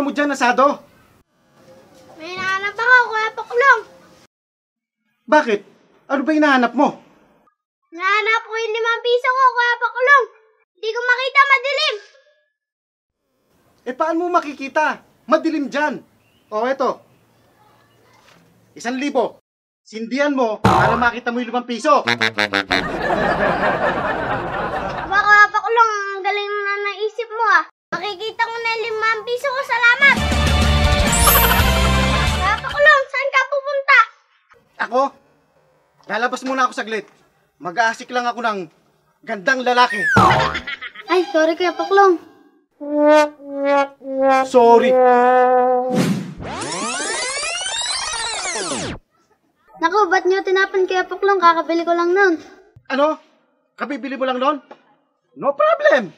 ginagawa mo dyan, asado? May hinahanap ako, Kuya Poklong. Bakit? Ano ba hinahanap mo? Hinahanap ko yung 5 piso ko, Kuya Poklong. Hindi ko makita, madilim. Eh, paano mo makikita? Madilim dyan. O, eto. 1,000. Sindihan mo para makita mo yung 5 piso. Aba, Kuya Poklong, ang galing na naisip mo ah. Makikita ko na yung 5 piso ko, salamat. Kuya Poklong, saan ka pupunta? Ako? Lalabas muna ako saglit. Mag-aasik lang ako ng gandang lalaki. Ay, sorry Kuya Poklong. Sorry. Naku, ba't niyo tinapan Kuya Poklong? Kakabili ko lang nun. Ano? Kabibili mo lang nun? No problem.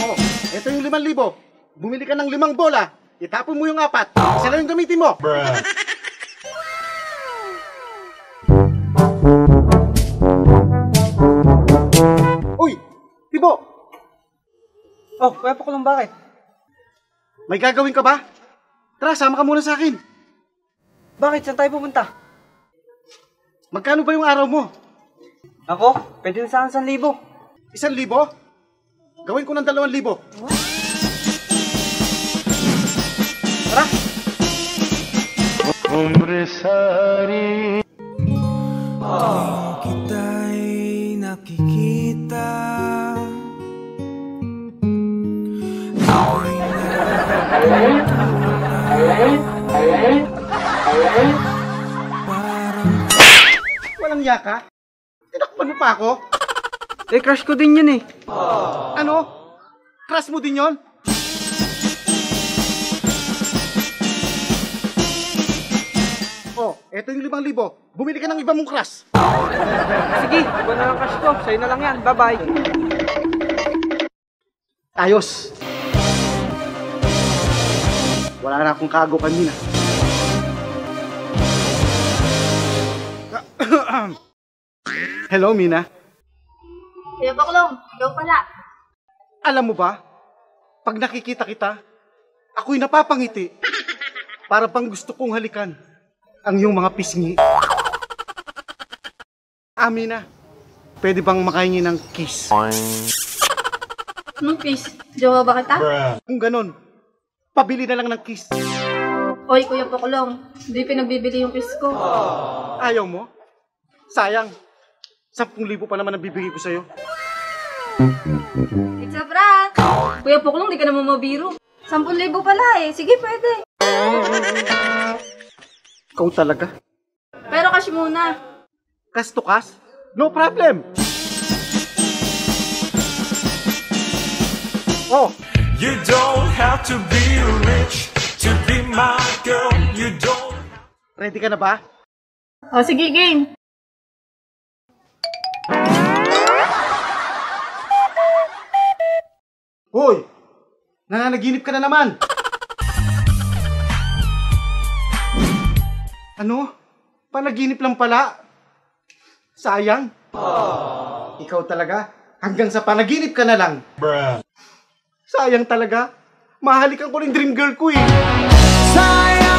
Oh, ito yung 5,000. Bumili ka ng 5 bola. Itapon mo yung 4. Isa lang yung gamitin mo. Uy, Tibo! Oh, Kuya Poklong, bakit? May gagawin ka ba? Tara, sama ka muna sa akin. Bakit? Saan tayo pupunta? Magkano ba yung araw mo? Ako? Pwede na sa akin 1,000. 1,000? Gawin ko ng 2,000. Tara! Kita'y nakikita. Walang yaka? Tinakpan mo pa ako? Eh, crush ko din yun eh. Ano? Crush mo din yon? Oh, eto yung 5,000. Bumili ka ng iba mong crush. Sige, iba na lang crush ko. Sa'yo na lang yan. Bye-bye. Ayos. Wala na akong kago kanina. Hello, Mina. Kuya Poklong, ikaw pala. Alam mo ba, pag nakikita kita, ako'y napapangiti. Para pang gusto kong halikan ang iyong mga pisngi. Mina, pwede bang makahingi ng kiss? Anong kiss? Jowa ba kita? Kung ganon, pabili na lang ng kiss. Oy, Kuya Poklong, hindi pinagbibili yung kiss ko. Ayaw mo? Sayang. 10,000 pa naman ang bibigay ko sa'yo. It's a prank! Kuya Poklong, di ka naman mabiro. 10,000 pala eh. Sige, pwede. Ikaw talaga. Pero cash muna. Kas to kas? No problem. Oh, You don't have to be rich to be my girl. You don't. ready ka na ba? O, sige, game. Hoy! Nananaginip ka na naman! Ano? Panaginip lang pala? Sayang. Ikaw talaga, hanggang sa panaginip ka na lang. Sayang talaga. Mahalikan ko rin dream girl ko eh. Sayang.